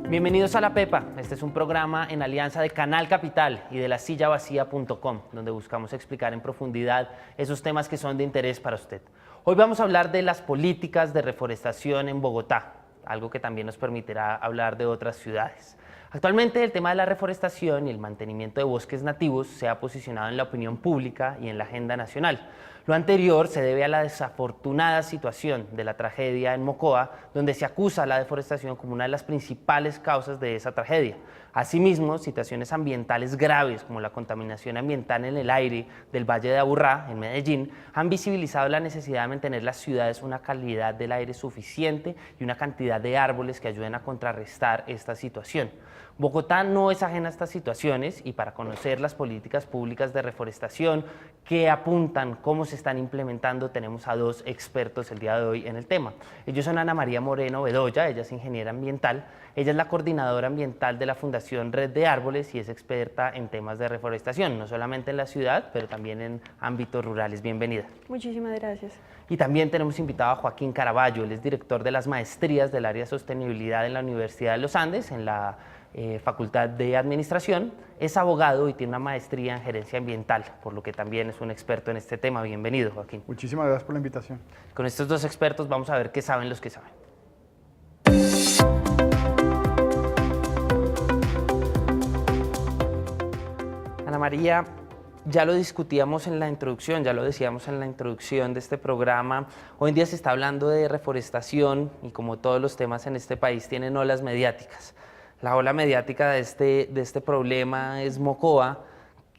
Bienvenidos a La Pepa. Este es un programa en alianza de Canal Capital y de lasillavacía.com, donde buscamos explicar en profundidad esos temas que son de interés para usted. Hoy vamos a hablar de las políticas de reforestación en Bogotá, algo que también nos permitirá hablar de otras ciudades. Actualmente el tema de la reforestación y el mantenimiento de bosques nativos se ha posicionado en la opinión pública y en la agenda nacional. Lo anterior se debe a la desafortunada situación de la tragedia en Mocoa, donde se acusa a la deforestación como una de las principales causas de esa tragedia. Asimismo, situaciones ambientales graves como la contaminación ambiental en el aire del Valle de Aburrá, en Medellín, han visibilizado la necesidad de mantener las ciudades una calidad del aire suficiente y una cantidad de árboles que ayuden a contrarrestar esta situación. Bogotá no es ajena a estas situaciones y para conocer las políticas públicas de reforestación que apuntan, cómo se están implementando, tenemos a dos expertos el día de hoy en el tema. Ellos son Ana María Moreno Bedoya, ella es ingeniera ambiental, ella es la coordinadora ambiental de la Fundación Red de Árboles y es experta en temas de reforestación, no solamente en la ciudad, pero también en ámbitos rurales. Bienvenida. Muchísimas gracias. Y también tenemos invitado a Joaquín Caraballo, él es director de las maestrías del área de sostenibilidad en la Universidad de los Andes, en la Facultad de Administración, es abogado y tiene una maestría en gerencia ambiental, por lo que también es un experto en este tema. Bienvenido, Joaquín. Muchísimas gracias por la invitación. Con estos dos expertos vamos a ver qué saben los que saben. Ana María, ya lo discutíamos en la introducción, ya lo decíamos en la introducción de este programa. Hoy en día se está hablando de reforestación y como todos los temas en este país tienen olas mediáticas. La ola mediática de este problema es Mocoa,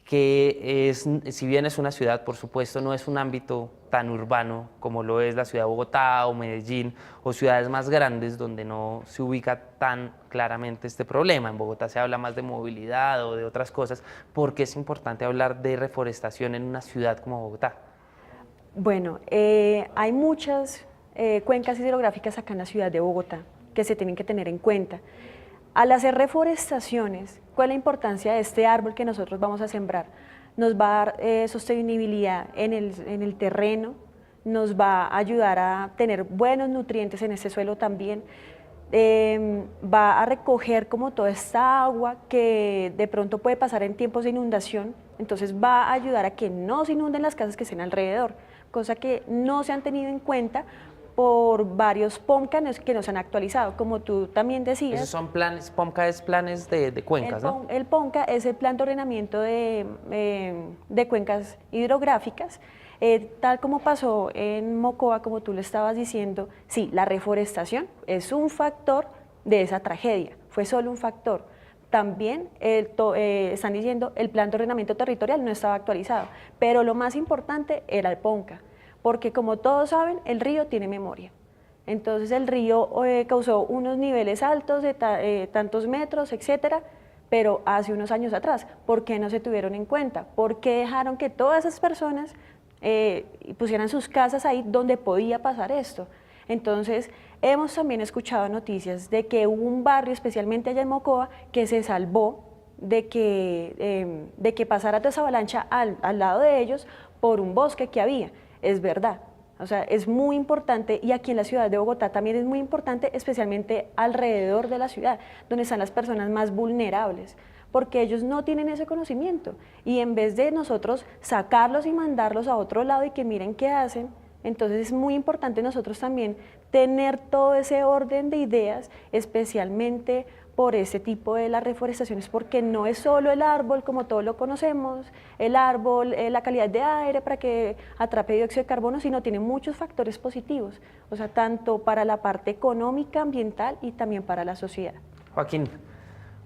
que es, si bien es una ciudad, por supuesto, no es un ámbito tan urbano como lo es la ciudad de Bogotá o Medellín o ciudades más grandes donde no se ubica tan claramente este problema. En Bogotá se habla más de movilidad o de otras cosas. ¿Por qué es importante hablar de reforestación en una ciudad como Bogotá? Bueno, hay muchas cuencas hidrográficas acá en la ciudad de Bogotá que se tienen que tener en cuenta. Al hacer reforestaciones, ¿cuál es la importancia de este árbol que nosotros vamos a sembrar? Nos va a dar sostenibilidad en el terreno, nos va a ayudar a tener buenos nutrientes en ese suelo también, va a recoger como toda esta agua que de pronto puede pasar en tiempos de inundación, entonces va a ayudar a que no se inunden las casas que estén alrededor, cosa que no se han tenido en cuenta por varios POMCA que nos han actualizado, como tú también decías. Esos son planes, POMCA es planes de cuencas, ¿no? El POMCA es el Plan de Ordenamiento de Cuencas Hidrográficas, tal como pasó en Mocoa, como tú le estabas diciendo. Sí, la reforestación es un factor de esa tragedia, fue solo un factor. También están diciendo el Plan de Ordenamiento Territorial no estaba actualizado, pero lo más importante era el POMCA. Porque como todos saben, el río tiene memoria. Entonces el río causó unos niveles altos de tantos metros, etcétera, pero hace unos años atrás. ¿Por qué no se tuvieron en cuenta? ¿Por qué dejaron que todas esas personas pusieran sus casas ahí donde podía pasar esto? Entonces hemos también escuchado noticias de que hubo un barrio, especialmente allá en Mocoa, que se salvó de que pasara toda esa avalancha al lado de ellos por un bosque que había. Es verdad, o sea, es muy importante y aquí en la ciudad de Bogotá también es muy importante, especialmente alrededor de la ciudad, donde están las personas más vulnerables, porque ellos no tienen ese conocimiento y en vez de nosotros sacarlos y mandarlos a otro lado y que miren qué hacen, entonces es muy importante nosotros también tener todo ese orden de ideas, especialmente por ese tipo de las reforestaciones, porque no es solo el árbol como todos lo conocemos, el árbol, la calidad de aire para que atrape dióxido de carbono, sino tiene muchos factores positivos, o sea, tanto para la parte económica, ambiental y también para la sociedad. Joaquín,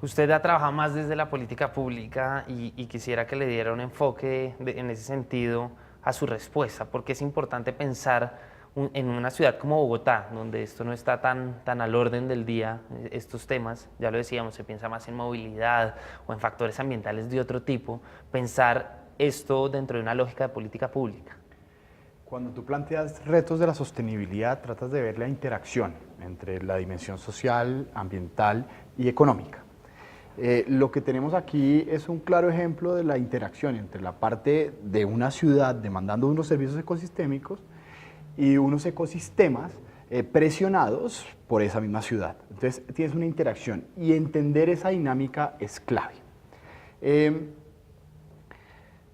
usted ha trabajado más desde la política pública y quisiera que le diera un enfoque en ese sentido a su respuesta, porque es importante pensar en una ciudad como Bogotá, donde esto no está tan al orden del día, estos temas, ya lo decíamos, se piensa más en movilidad o en factores ambientales de otro tipo, pensar esto dentro de una lógica de política pública. Cuando tú planteas retos de la sostenibilidad, tratas de ver la interacción entre la dimensión social, ambiental y económica. Lo que tenemos aquí es un claro ejemplo de la interacción entre la parte de una ciudad demandando unos servicios ecosistémicos y unos ecosistemas presionados por esa misma ciudad. Entonces tienes una interacción y entender esa dinámica es clave.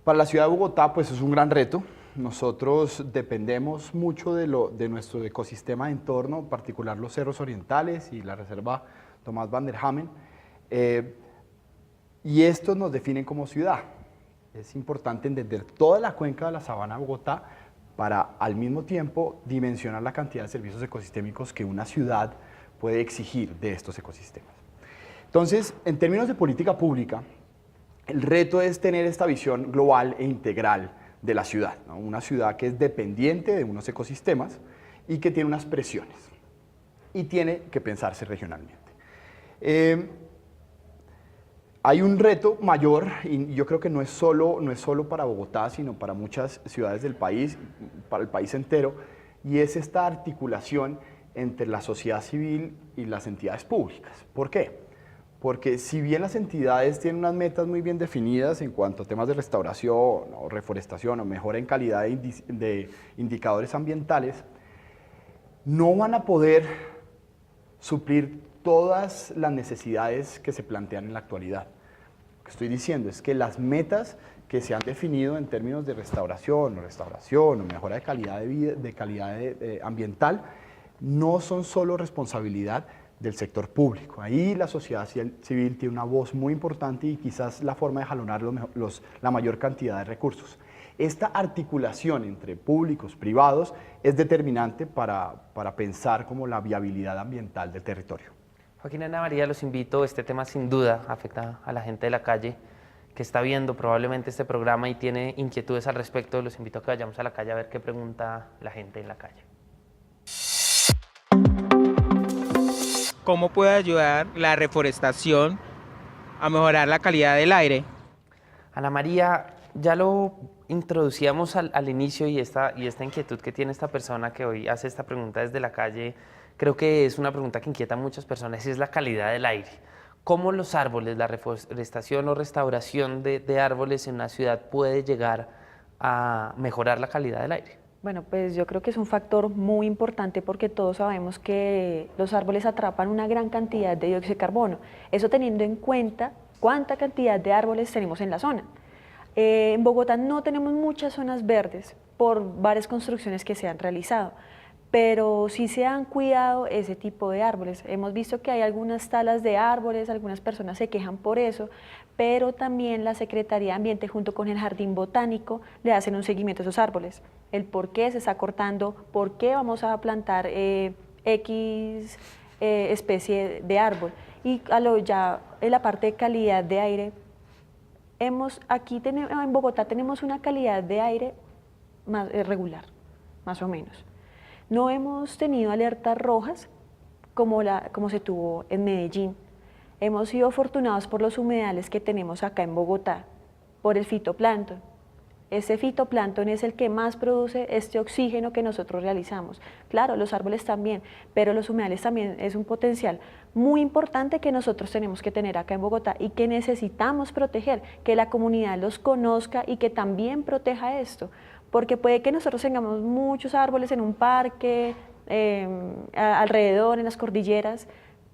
Para la ciudad de Bogotá pues es un gran reto. Nosotros dependemos mucho de nuestro ecosistema de entorno, en particular los cerros orientales y la reserva Tomás van der Hamen, y estos nos definen como ciudad. Es importante entender toda la cuenca de la Sabana de Bogotá para al mismo tiempo dimensionar la cantidad de servicios ecosistémicos que una ciudad puede exigir de estos ecosistemas. Entonces, en términos de política pública, el reto es tener esta visión global e integral de la ciudad, ¿no? Una ciudad que es dependiente de unos ecosistemas y que tiene unas presiones y tiene que pensarse regionalmente. Hay un reto mayor, y yo creo que no es solo para Bogotá, sino para muchas ciudades del país, para el país entero, y es esta articulación entre la sociedad civil y las entidades públicas. ¿Por qué? Porque si bien las entidades tienen unas metas muy bien definidas en cuanto a temas de restauración o reforestación o mejora en calidad de indicadores ambientales, no van a poder suplir todas las necesidades que se plantean en la actualidad. Lo que estoy diciendo es que las metas que se han definido en términos de restauración o mejora de calidad de vida, de calidad ambiental, no son solo responsabilidad del sector público. Ahí la sociedad civil tiene una voz muy importante y quizás la forma de jalonar la mayor cantidad de recursos. Esta articulación entre públicos, privados, es determinante para pensar como la viabilidad ambiental del territorio. Joaquín, Ana María, los invito, este tema sin duda afecta a la gente de la calle que está viendo probablemente este programa y tiene inquietudes al respecto. Los invito a que vayamos a la calle a ver qué pregunta la gente en la calle. ¿Cómo puede ayudar la reforestación a mejorar la calidad del aire? Ana María, ya lo introducíamos al inicio y esta inquietud que tiene esta persona que hoy hace esta pregunta desde la calle, creo que es una pregunta que inquieta a muchas personas y es la calidad del aire. ¿Cómo los árboles, la reforestación o restauración de árboles en una ciudad puede llegar a mejorar la calidad del aire? Bueno, pues yo creo que es un factor muy importante porque todos sabemos que los árboles atrapan una gran cantidad de dióxido de carbono. Eso teniendo en cuenta cuánta cantidad de árboles tenemos en la zona. En Bogotá no tenemos muchas zonas verdes por varias construcciones que se han realizado, pero sí se han cuidado ese tipo de árboles. Hemos visto que hay algunas talas de árboles, algunas personas se quejan por eso, pero también la Secretaría de Ambiente junto con el Jardín Botánico le hacen un seguimiento a esos árboles. El por qué se está cortando, por qué vamos a plantar X especie de árbol. Y ya en la parte de calidad de aire, en Bogotá tenemos una calidad de aire más regular, más o menos. No hemos tenido alertas rojas como se tuvo en Medellín. Hemos sido afortunados por los humedales que tenemos acá en Bogotá, por el fitoplancton. Ese fitoplancton es el que más produce este oxígeno que nosotros realizamos. Claro, los árboles también, pero los humedales también es un potencial muy importante que nosotros tenemos que tener acá en Bogotá y que necesitamos proteger, que la comunidad los conozca y que también proteja esto. Porque puede que nosotros tengamos muchos árboles en un parque, alrededor, en las cordilleras,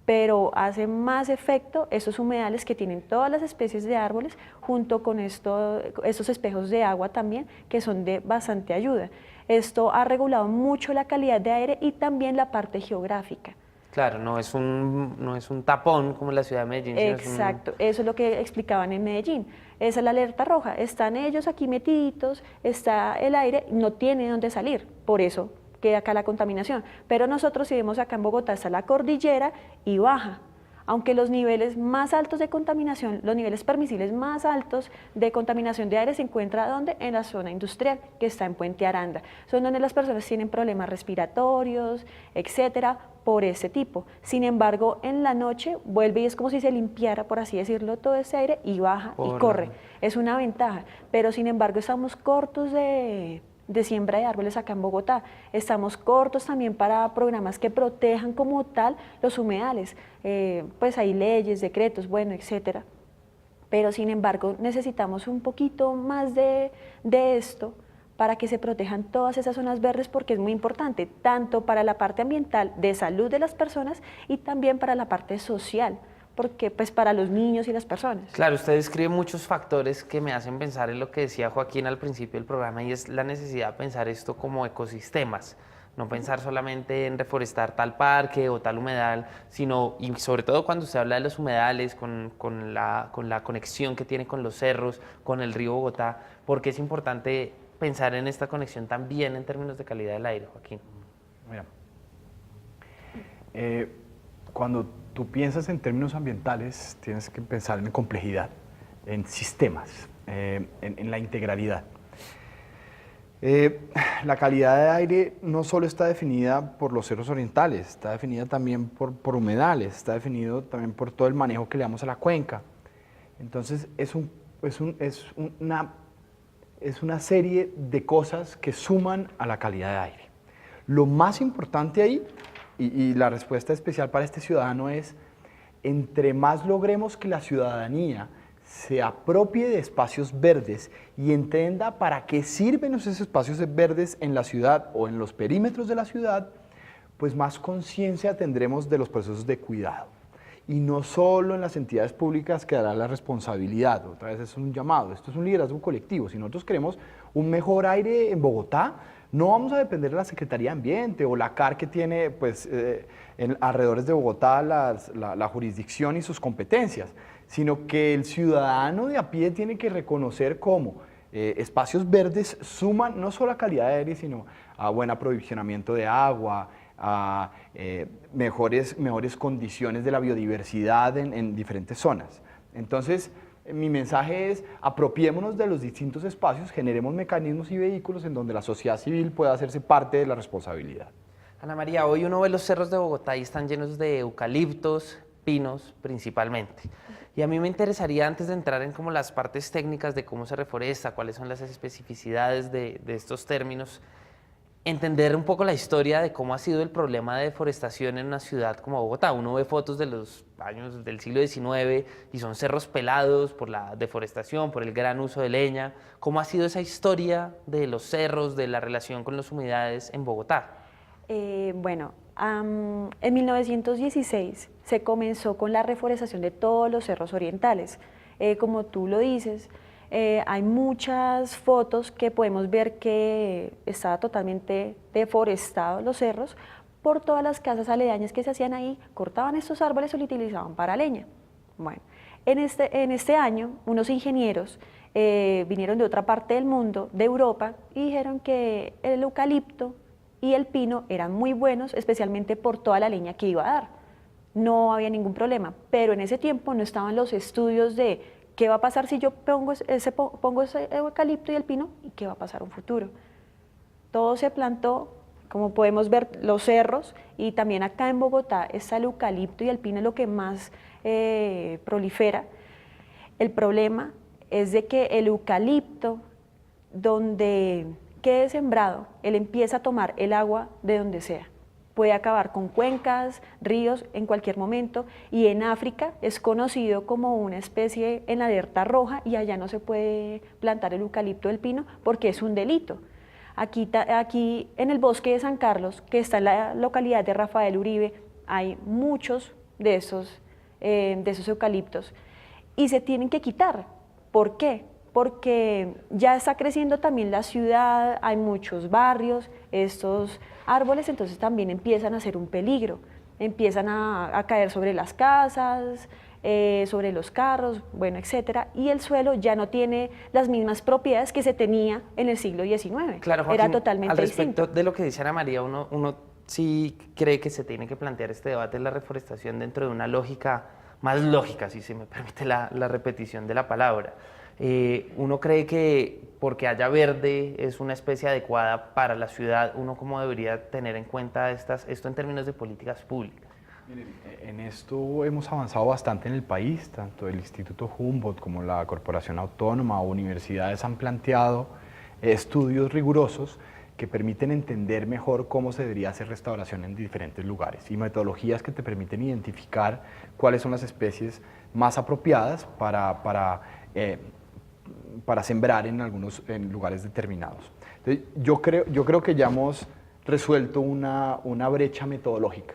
pero hace más efecto esos humedales que tienen todas las especies de árboles junto con estos espejos de agua también, que son de bastante ayuda. Esto ha regulado mucho la calidad de aire y también la parte geográfica. Claro, no es un tapón como la ciudad de Medellín. Exacto, eso es lo que explicaban en Medellín. Esa es la alerta roja, están ellos aquí metiditos, está el aire, no tiene dónde salir, por eso queda acá la contaminación. Pero nosotros si vemos acá en Bogotá está la cordillera y baja. Aunque los niveles más altos de contaminación, los niveles permisibles más altos de contaminación de aire se encuentran ¿dónde? En la zona industrial, que está en Puente Aranda. Son donde las personas tienen problemas respiratorios, etcétera, por ese tipo. Sin embargo, en la noche vuelve y es como si se limpiara, por así decirlo, todo ese aire y baja y corre. Es una ventaja, pero sin embargo estamos cortos de siembra de árboles acá en Bogotá. Estamos cortos también para programas que protejan como tal los humedales. Pues hay leyes, decretos, bueno, etcétera. Pero sin embargo necesitamos un poquito más de esto para que se protejan todas esas zonas verdes porque es muy importante, tanto para la parte ambiental de salud de las personas y también para la parte social, porque pues para los niños y las personas. Claro, usted describe muchos factores que me hacen pensar en lo que decía Joaquín al principio del programa y es la necesidad de pensar esto como ecosistemas, no pensar solamente en reforestar tal parque o tal humedal, sino, y sobre todo cuando se habla de los humedales, con la conexión que tiene con los cerros, con el río Bogotá, porque es importante pensar en esta conexión también en términos de calidad del aire, Joaquín. Mira, cuando tú piensas en términos ambientales, tienes que pensar en complejidad, en sistemas, en la integralidad. La calidad de aire no solo está definida por los cerros orientales, está definida también por humedales, está definido también por todo el manejo que le damos a la cuenca. Entonces es una serie de cosas que suman a la calidad de aire. Lo más importante ahí, y la respuesta especial para este ciudadano es, entre más logremos que la ciudadanía se apropie de espacios verdes y entienda para qué sirven esos espacios verdes en la ciudad o en los perímetros de la ciudad, pues más conciencia tendremos de los procesos de cuidado. Y no solo en las entidades públicas quedará la responsabilidad, otra vez es un llamado, esto es un liderazgo colectivo. Si nosotros queremos un mejor aire en Bogotá, no vamos a depender de la Secretaría de Ambiente o la CAR que tiene pues, en alrededores de Bogotá la jurisdicción y sus competencias, sino que el ciudadano de a pie tiene que reconocer cómo espacios verdes suman no solo a calidad de aire, sino a buen aprovisionamiento de agua, a mejores condiciones de la biodiversidad en diferentes zonas. Entonces, mi mensaje es, apropiémonos de los distintos espacios, generemos mecanismos y vehículos en donde la sociedad civil pueda hacerse parte de la responsabilidad. Ana María, hoy uno ve los cerros de Bogotá y están llenos de eucaliptos, pinos principalmente. Y a mí me interesaría, antes de entrar en como las partes técnicas de cómo se reforesta, cuáles son las especificidades de estos términos, entender un poco la historia de cómo ha sido el problema de deforestación en una ciudad como Bogotá. Uno ve fotos de los años del siglo XIX y son cerros pelados por la deforestación, por el gran uso de leña. ¿Cómo ha sido esa historia de los cerros, de la relación con las humedales en Bogotá? En 1916 se comenzó con la reforestación de todos los cerros orientales. Como tú lo dices, hay muchas fotos que podemos ver que estaba totalmente deforestados los cerros por todas las casas aledañas que se hacían ahí, cortaban estos árboles y los utilizaban para leña. Bueno, en este año unos ingenieros vinieron de otra parte del mundo, de Europa, y dijeron que el eucalipto y el pino eran muy buenos, especialmente por toda la leña que iba a dar. No había ningún problema, pero en ese tiempo no estaban los estudios de qué va a pasar si yo pongo ese eucalipto y el pino y qué va a pasar en un futuro. Todo se plantó, como podemos ver, los cerros, y también acá en Bogotá está el eucalipto y el pino es lo que más prolifera. El problema es de que el eucalipto, donde quede sembrado, él empieza a tomar el agua de donde sea. Puede acabar con cuencas, ríos en cualquier momento, y en África es conocido como una especie en la alerta roja y allá no se puede plantar el eucalipto del pino porque es un delito. Aquí en el bosque de San Carlos, que está en la localidad de Rafael Uribe, hay muchos de esos eucaliptos y se tienen que quitar. ¿Por qué? Porque ya está creciendo también la ciudad, hay muchos barrios, estos árboles entonces también empiezan a ser un peligro, empiezan a caer sobre las casas, sobre los carros, bueno, etcétera, y el suelo ya no tiene las mismas propiedades que se tenía en el siglo XIX. Claro, Joaquín, era totalmente al respecto distinto. de lo que dice Ana María, uno sí cree que se tiene que plantear este debate de la reforestación dentro de una lógica más lógica, si se me permite la repetición de la palabra. Uno cree que porque haya verde es una especie adecuada para la ciudad, uno cómo debería tener en cuenta esto en términos de políticas públicas. Miren, en esto hemos avanzado bastante en el país, tanto el Instituto Humboldt como la Corporación Autónoma o universidades han planteado estudios rigurosos que permiten entender mejor cómo se debería hacer restauración en diferentes lugares y metodologías que te permiten identificar cuáles son las especies más apropiadas para sembrar en lugares determinados. Entonces, yo creo que ya hemos resuelto una brecha metodológica.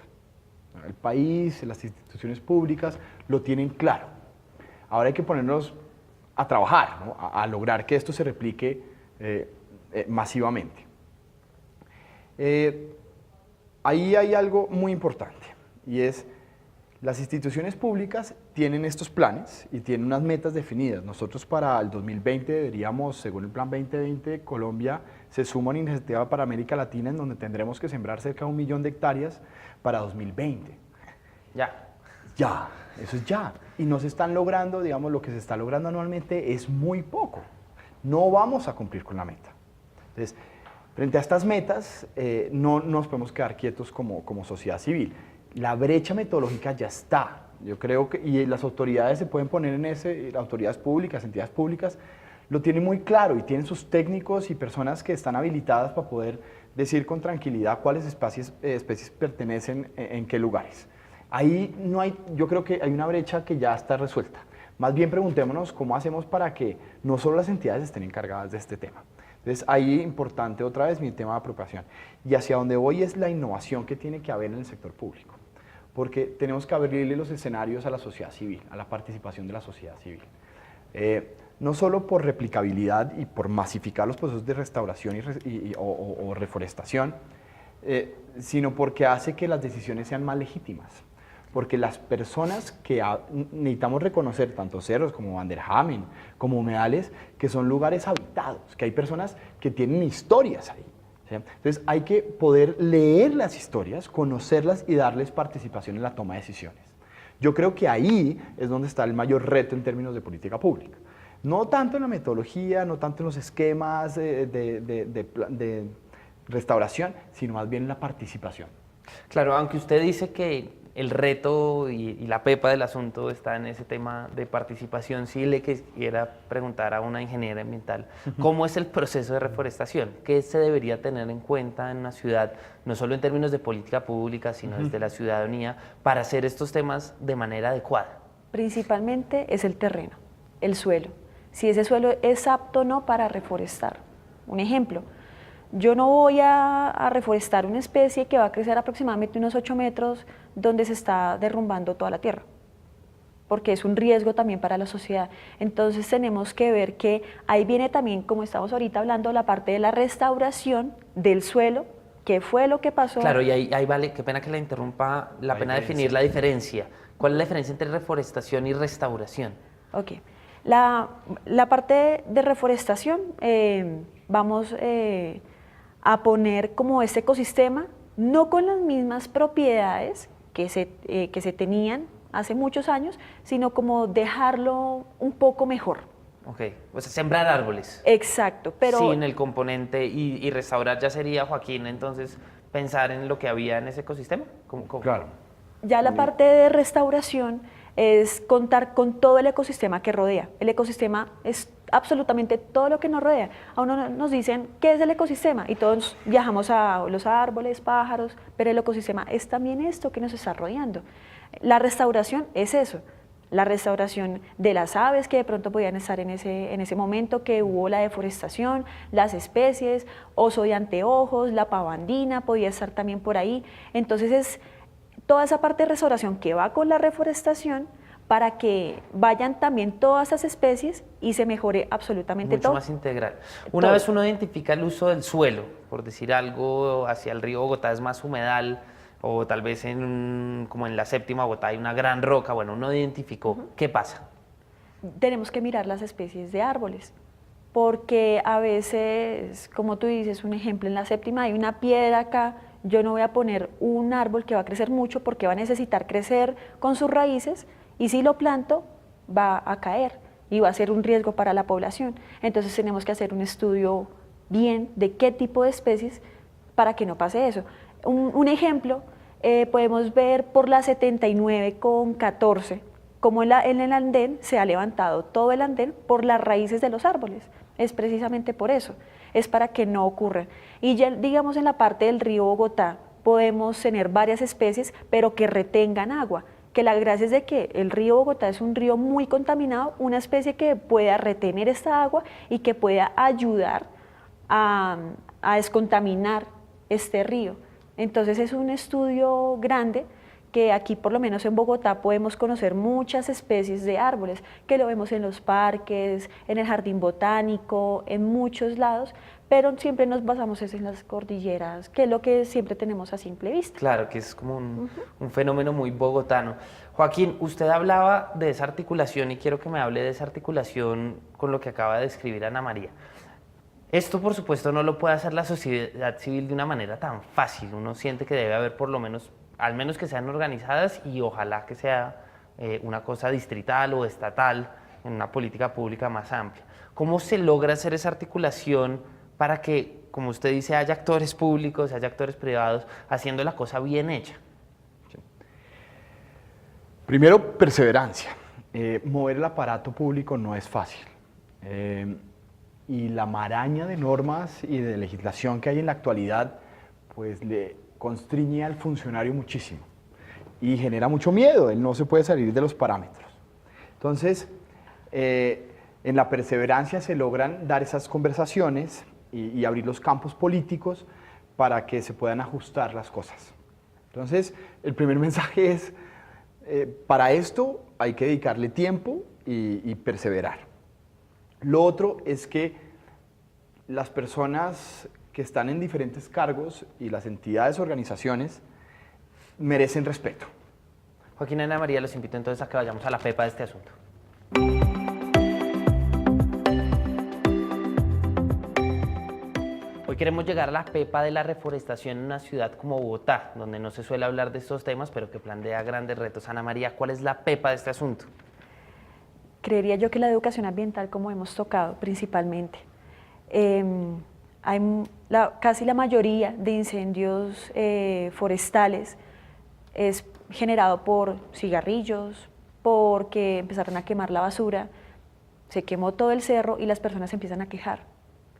El país, las instituciones públicas lo tienen claro. Ahora hay que ponernos a trabajar, ¿no? a lograr que esto se replique masivamente. Ahí hay algo muy importante y es las instituciones públicas tienen estos planes y tienen unas metas definidas. Nosotros para el 2020 deberíamos, según el Plan 2020, Colombia se suma a una iniciativa para América Latina en donde tendremos que sembrar cerca de 1 millón de hectáreas para 2020. Ya. Ya, eso es ya. Y no se están logrando, digamos, lo que se está logrando anualmente es muy poco. No vamos a cumplir con la meta. Entonces, frente a estas metas, no nos podemos quedar quietos como sociedad civil. La brecha metodológica ya está. Yo creo que, y las autoridades se pueden poner en ese, autoridades públicas, entidades públicas, lo tienen muy claro y tienen sus técnicos y personas que están habilitadas para poder decir con tranquilidad cuáles especies pertenecen en qué lugares. Ahí no hay, yo creo que hay una brecha que ya está resuelta. Más bien preguntémonos cómo hacemos para que no solo las entidades estén encargadas de este tema. Entonces ahí importante otra vez mi tema de apropiación. Y hacia donde voy es la innovación que tiene que haber en el sector público. Porque tenemos que abrirle los escenarios a la sociedad civil, a la participación de la sociedad civil. No solo por replicabilidad y por masificar los procesos de restauración o reforestación, sino porque hace que las decisiones sean más legítimas. Porque las personas que necesitamos reconocer, tanto cerros como Vanderhamen, como humedales, que son lugares habitados, que hay personas que tienen historias ahí. ¿Sí? Entonces hay que poder leer las historias, conocerlas y darles participación en la toma de decisiones. Yo creo que ahí es donde está el mayor reto en términos de política pública. No tanto en la metodología, no tanto en los esquemas de restauración, sino más bien en la participación. Claro, aunque usted dice que el reto y la pepa del asunto está en ese tema de participación, sí le quisiera preguntar a una ingeniera ambiental, ¿cómo es el proceso de reforestación? ¿Qué se debería tener en cuenta en una ciudad, no solo en términos de política pública, sino desde la ciudadanía, para hacer estos temas de manera adecuada? Principalmente es el terreno, el suelo. Si ese suelo es apto o no para reforestar. Un ejemplo, yo no voy a reforestar una especie que va a crecer aproximadamente unos 8 metros donde se está derrumbando toda la tierra, porque es un riesgo también para la sociedad. Entonces tenemos que ver que ahí viene también, como estamos ahorita hablando, la parte de la restauración del suelo, qué fue lo que pasó. Claro, y ahí vale, qué pena que la interrumpa, la pena definir la diferencia. ¿Cuál es la diferencia entre reforestación y restauración? Ok, la parte de reforestación, vamos a poner como este ecosistema, no con las mismas propiedades que se tenían hace muchos años, sino como dejarlo un poco mejor. Ok, o sea, sembrar árboles. Exacto, pero... Sin el componente, y restaurar ya sería, Joaquín, entonces, pensar en lo que había en ese ecosistema. ¿Cómo? Claro. Ya la parte de restauración es contar con todo el ecosistema que rodea. El ecosistema es absolutamente todo lo que nos rodea. A uno nos dicen, ¿qué es el ecosistema? Y todos viajamos a los árboles, pájaros, pero el ecosistema es también esto que nos está rodeando. La restauración es eso, la restauración de las aves que de pronto podían estar en ese momento que hubo la deforestación, las especies, oso de anteojos, la pavandina podía estar también por ahí. Entonces es toda esa parte de restauración que va con la reforestación para que vayan también todas esas especies y se mejore absolutamente todo. Mucho más integral. Una vez uno identifica el uso del suelo, por decir algo, hacia el río Bogotá es más humedal, o tal vez como en la séptima Bogotá hay una gran roca, bueno, uno identificó, ¿qué pasa? Tenemos que mirar las especies de árboles, porque a veces, como tú dices, un ejemplo, en la séptima hay una piedra acá, yo no voy a poner un árbol que va a crecer mucho porque va a necesitar crecer con sus raíces, y si lo planto va a caer y va a ser un riesgo para la población. Entonces tenemos que hacer un estudio bien de qué tipo de especies para que no pase eso. Un ejemplo, podemos ver por la 79 con 14, como en el andén se ha levantado todo el andén por las raíces de los árboles. Es precisamente por eso, es para que no ocurra. Y ya digamos en la parte del río Bogotá podemos tener varias especies, pero que retengan agua. Que la gracia es de que el río Bogotá es un río muy contaminado, una especie que pueda retener esta agua y que pueda ayudar a, a descontaminar este río. Entonces es un estudio grande que aquí por lo menos en Bogotá podemos conocer muchas especies de árboles, que lo vemos en los parques, en el jardín botánico, en muchos lados, pero siempre nos basamos en las cordilleras, que es lo que siempre tenemos a simple vista. Claro, que es como un fenómeno muy bogotano. Joaquín, usted hablaba de esa articulación y quiero que me hable de esa articulación con lo que acaba de describir Ana María. Esto, por supuesto, no lo puede hacer la sociedad civil de una manera tan fácil. Uno siente que debe haber por lo menos, al menos que sean organizadas y ojalá que sea una cosa distrital o estatal en una política pública más amplia. ¿Cómo se logra hacer esa articulación para que, como usted dice, haya actores públicos, haya actores privados haciendo la cosa bien hecha? Primero, perseverancia. Mover el aparato público no es fácil. Y la maraña de normas y de legislación que hay en la actualidad, pues le constriñe al funcionario muchísimo y genera mucho miedo, él no se puede salir de los parámetros. Entonces, en la perseverancia se logran dar esas conversaciones y abrir los campos políticos para que se puedan ajustar las cosas. Entonces, el primer mensaje es, para esto hay que dedicarle tiempo y perseverar. Lo otro es que las personas que están en diferentes cargos y las entidades, organizaciones, merecen respeto. Joaquín y Ana María, los invito entonces a que vayamos a la pepa de este asunto. Hoy queremos llegar a la pepa de la reforestación en una ciudad como Bogotá, donde no se suele hablar de estos temas, pero que plantea grandes retos. Ana María, ¿cuál es la pepa de este asunto? Creería yo que la educación ambiental, como hemos tocado principalmente, casi la mayoría de incendios forestales es generado por cigarrillos, porque empezaron a quemar la basura, se quemó todo el cerro y las personas empiezan a quejar.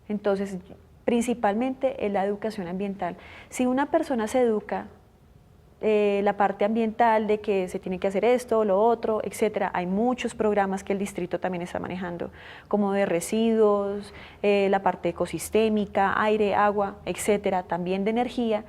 Entonces, principalmente es la educación ambiental. Si una persona se educa, la parte ambiental de que se tiene que hacer esto, lo otro, etcétera. Hay muchos programas que el distrito también está manejando, como de residuos, la parte ecosistémica, aire, agua, etcétera, también de energía.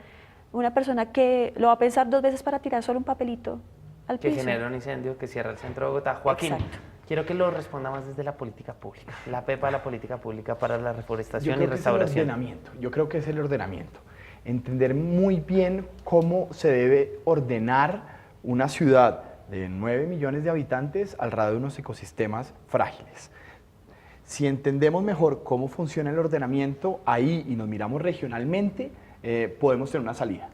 Una persona que lo va a pensar 2 veces para tirar solo un papelito al piso. Que genera un incendio que cierra el centro de Bogotá. Joaquín, Exacto. quiero que lo responda más desde la política pública, la pepa de la política pública para la reforestación y Yo creo que es el restauración. ordenamiento. Yo creo que es el ordenamiento. Entender muy bien cómo se debe ordenar una ciudad de 9 millones de habitantes alrededor de unos ecosistemas frágiles. Si entendemos mejor cómo funciona el ordenamiento ahí y nos miramos regionalmente, podemos tener una salida.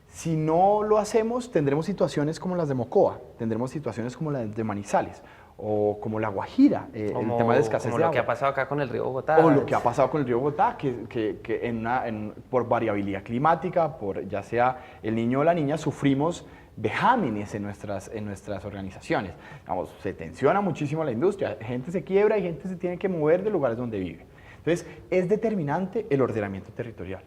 Si no lo hacemos, tendremos situaciones como las de Mocoa, tendremos situaciones como las de Manizales o como La Guajira, el tema de escasez de agua. Como lo que ha pasado acá con el río Bogotá. O lo que ha pasado con el río Bogotá, que por variabilidad climática, por ya sea el niño o la niña, sufrimos vejámenes en nuestras organizaciones. Vamos, se tensiona muchísimo la industria, gente se quiebra y gente se tiene que mover de lugares donde vive. Entonces, es determinante el ordenamiento territorial.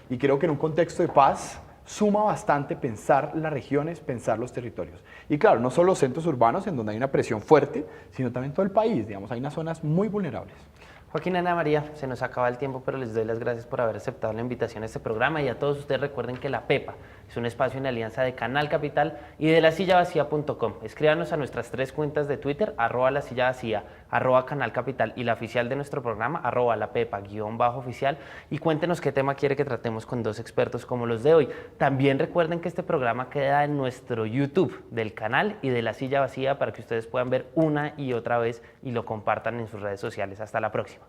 Y creo que en un contexto de paz suma bastante pensar las regiones, pensar los territorios. Y claro, no solo los centros urbanos en donde hay una presión fuerte, sino también todo el país. Digamos, hay unas zonas muy vulnerables. Joaquín, Ana María, se nos acaba el tiempo, pero les doy las gracias por haber aceptado la invitación a este programa y a todos ustedes recuerden que La Pepa es un espacio en alianza de Canal Capital y de lasillavacía.com. Escríbanos a nuestras 3 cuentas de Twitter, @lasillavacía, @Canal Capital y la oficial de nuestro programa, @lapepa_oficial y cuéntenos qué tema quiere que tratemos con 2 expertos como los de hoy. También recuerden que este programa queda en nuestro YouTube del canal y de La Silla Vacía para que ustedes puedan ver una y otra vez y lo compartan en sus redes sociales. Hasta la próxima.